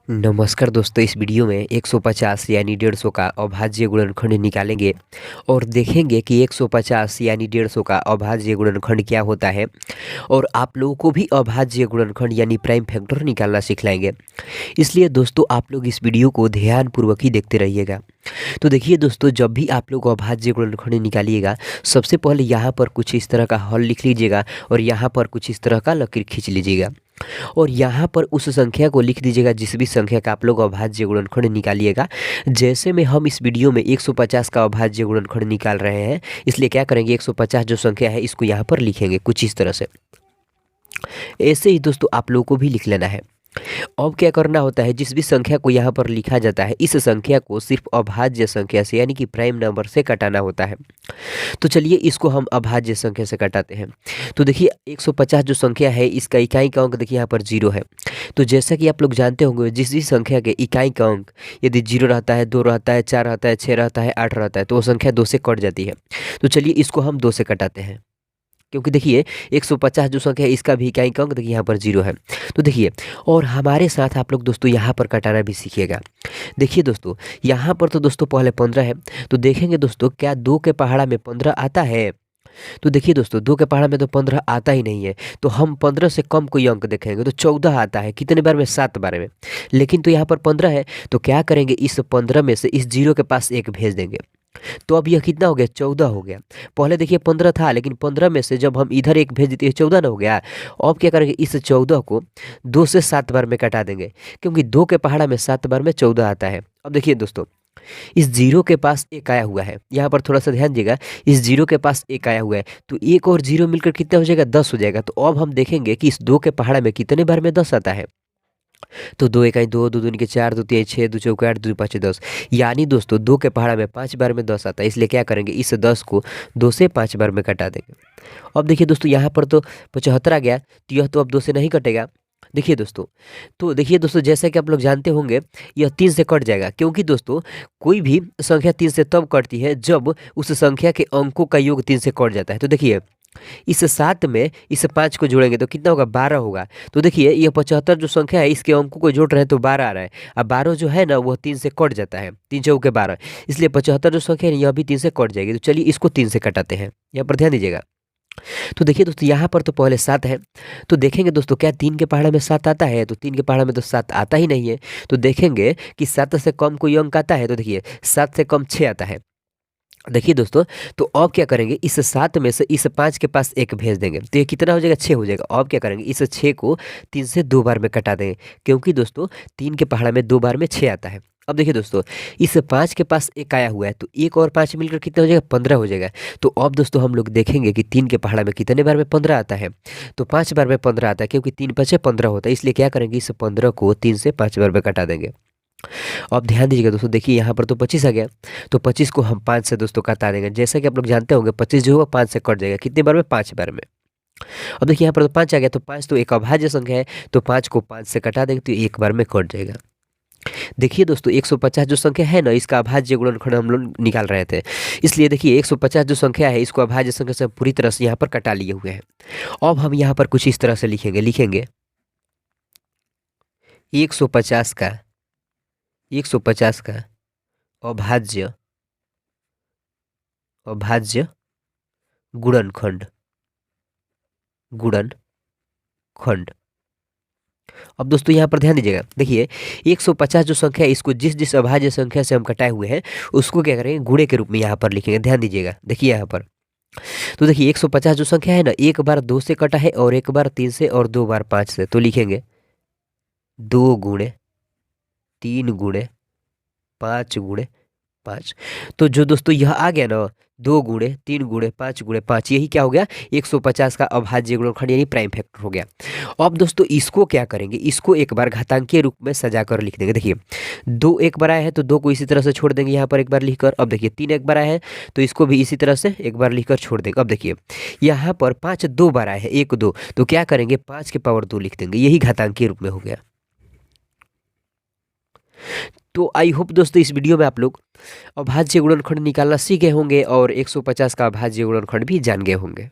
नमस्कार दोस्तों, इस वीडियो में 150 यानी 150 का अभाज्य गुणनखंड निकालेंगे और देखेंगे कि 150 यानी 150 का अभाज्य गुणनखंड क्या होता है। और आप लोगों को भी अभाज्य गुणनखंड यानी प्राइम फैक्टर निकालना सिखलाएंगे। इसलिए दोस्तों आप लोग इस वीडियो को ध्यानपूर्वक ही देखते रहिएगा। तो देखिए दोस्तों, जब भी आप लोग अभाज्य गुणनखंड निकालिएगा, सबसे पहले यहाँ पर कुछ इस तरह का हल लिख लीजिएगा और यहाँ पर कुछ इस तरह का लकीर खींच लीजिएगा और यहाँ पर उस संख्या को लिख दीजिएगा जिस भी संख्या का आप लोग अभाज्य गुणनखंड निकालिएगा। जैसे में हम इस वीडियो में 150 का अभाज्य गुणनखंड निकाल रहे हैं, इसलिए क्या करेंगे, 150 जो संख्या है इसको यहाँ पर लिखेंगे कुछ इस तरह से। ऐसे ही दोस्तों आप लोगों को भी लिख लेना है। अब क्या करना होता है, जिस भी संख्या को यहाँ पर लिखा जाता है इस संख्या को सिर्फ अभाज्य संख्या से यानी कि प्राइम नंबर से कटाना होता है। तो चलिए इसको हम अभाज्य संख्या से कटाते हैं। तो देखिए 150 जो संख्या है इसका इकाई का अंक देखिए यहाँ पर 0 है। तो जैसा कि आप लोग जानते होंगे, जिस भी संख्या के इकाई का अंक यदि 0 रहता है, 2 रहता है, 4 रहता है, 6 रहता है, 8 रहता है, तो वो संख्या 2 से कट जाती है। तो चलिए इसको हम 2 से कटाते हैं, क्योंकि देखिए 150 जो संख्या है इसका भी इकाई का अंक देखिए यहाँ पर 0 है। तो देखिए, और हमारे साथ आप लोग दोस्तों यहाँ पर कटाना भी सीखिएगा। देखिए दोस्तों, यहाँ पर तो दोस्तों पहले 15 है, तो देखेंगे दोस्तों क्या 2 के पहाड़ा में 15 आता है। तो देखिए दोस्तों 2 के पहाड़ा में तो 15 आता ही नहीं है, तो हम 15 से कम कोई अंक देखेंगे तो 14 आता है। कितने बार में? 7 बार में। लेकिन तो यहाँ पर 15 है, तो क्या करेंगे, इस 15 में से इस 0 के पास 1 भेज देंगे। तो अब यह कितना हो गया? 14 हो गया। पहले देखिए 15 था, लेकिन 15 में से जब हम इधर 1 भेज देते हैं 14 ना हो गया। अब क्या करेंगे, इस 14 को 2 से 7 बार में कटा देंगे, क्योंकि 2 के पहाड़ा में 7 बार में 14 आता है। अब देखिए दोस्तों, इस 0 के पास 1 आया हुआ है, यहाँ पर थोड़ा सा ध्यान दीजिएगा। इस 0 के पास 1 आया हुआ है, तो 1 और 0 मिलकर कितना हो जाएगा? 10 हो जाएगा। तो अब हम देखेंगे कि इस 2 के पहाड़ा में कितने बार में 10 आता है। तो 2 इकाई 2, 2 दूनी के 4, 2 तिहाई 6, 2 चौके 8, 2 पाँच 10। यानी दोस्तों 2 के पहाड़ा में 5 बार में 10 आता है। इसलिए क्या करेंगे, इस 10 को 2 से 5 बार में कटा देंगे। अब देखिए दोस्तों, यहाँ पर तो 75 आ गया, तो यह तो अब 2 से नहीं कटेगा। देखिए दोस्तों, तो देखिए दोस्तों, जैसा कि आप लोग जानते होंगे यह 3 से कट जाएगा, क्योंकि दोस्तों कोई भी संख्या 3 से तब कटती है जब उस संख्या के अंकों का योग 3 से कट जाता है। तो देखिए इस 7 में इस 5 को जोड़ेंगे तो कितना होगा? 12 होगा। तो देखिए यह 75 जो संख्या है इसके अंकों को जोड़ रहे हैं तो 12 आ रहा है। अब 12 जो है ना वह 3 से कट जाता है, 3 चौके 12, इसलिए 75 जो संख्या है यह भी 3 से कट जाएगी। तो चलिए इसको 3 से कटाते हैं, यहाँ पर ध्यान दीजिएगा। तो देखिए दोस्तों, यहाँ पर तो पहले 7 है, तो देखेंगे दोस्तों क्या 3 के पहाड़ा में 7 आता है? तो 3 के पहाड़ा में तो 7 आता ही नहीं है। तो देखेंगे कि 7 से कम कोई अंक आता है? तो देखिए 7 से कम 6 आता है। देखिए दोस्तों, तो अब क्या करेंगे, इस 7 में से इस 5 के पास 1 भेज देंगे, तो ये कितना हो जाएगा? 6 हो जाएगा। अब क्या करेंगे, इस 6 को 3 से 2 बार में कटा देंगे, क्योंकि दोस्तों 3 के पहाड़ा में 2 बार में 6 आता है। अब देखिए दोस्तों, इस 5 के पास 1 आया हुआ है, तो 1 और 5 मिलकर कितना हो जाएगा? 15 हो जाएगा। तो अब दोस्तों हम लोग देखेंगे कि 3 के पहाड़ा में कितने बार में 15 आता है? तो 5 बार में 15 आता है, क्योंकि 3 5 15 होता है। इसलिए क्या करेंगे, इस 15 को 3 से 5 बार में कटा देंगे। अब ध्यान दीजिएगा दोस्तों, देखिए यहाँ पर तो 25 आ गया, तो 25 को हम 5 से दोस्तों काटा देंगे। जैसा कि आप लोग जानते होंगे 25 जो होगा 5 से कट जाएगा, कितने बार में? 5 बार में। अब देखिए यहाँ पर तो 5 आ गया, तो 5 तो एक अभाज्य संख्या है, तो 5 को 5 से कटा देंगे तो एक बार में कट जाएगा। देखिए दोस्तों 150 जो संख्या है ना इसका अभाज्य गुणनखंड हम लोग निकाल रहे थे, इसलिए देखिए 150 जो संख्या है इसको अभाज्य संख्या से पूरी तरह से यहाँ पर कटा लिए हुए हैं। अब हम यहाँ पर कुछ इस तरह से लिखेंगे 150 का अभाज्य अभाज्य गुणनखंड। अब दोस्तों यहाँ पर ध्यान दीजिएगा, देखिए 150 जो संख्या है इसको जिस जिस अभाज्य संख्या से हम कटाए हुए हैं उसको क्या करेंगे, गुणे के रूप में यहाँ पर लिखेंगे। ध्यान दीजिएगा, देखिए यहाँ पर तो देखिए 150 जो संख्या है ना, एक बार 2 से कटा है और एक बार 3 से और 2 बार 5 से, तो लिखेंगे 2 गुणे 3 गुणे 5 गुणे 5। तो जो दोस्तों यह आ गया ना, 2 गुणे 3 गुणे 5 गुणे 5, यही क्या हो गया? 150 का अभाज्य गुणनखंड यानी प्राइम फैक्टर हो गया। अब दोस्तों इसको क्या करेंगे, इसको एक बार घातांकीय रूप में सजा कर लिख देंगे। देखिए 2 एक बार आया है तो 2 को इसी तरह से छोड़ देंगे यहाँ पर एक बार लिखकर। अब देखिए 3 एक बार आया है तो इसको भी इसी तरह से एक बार लिखकर छोड़ देंगे। अब देखिए यहाँ पर 5 2 बार आया है, 1 2, तो क्या करेंगे, 5 के पावर 2 लिख देंगे, यही घातांकीय रूप में हो गया। तो आई होप दोस्तों इस वीडियो में आप लोग अभाज्य गुणनखंड निकालना सीख गए होंगे और 150 का अभाज्य गुणनखंड भी जान गए होंगे।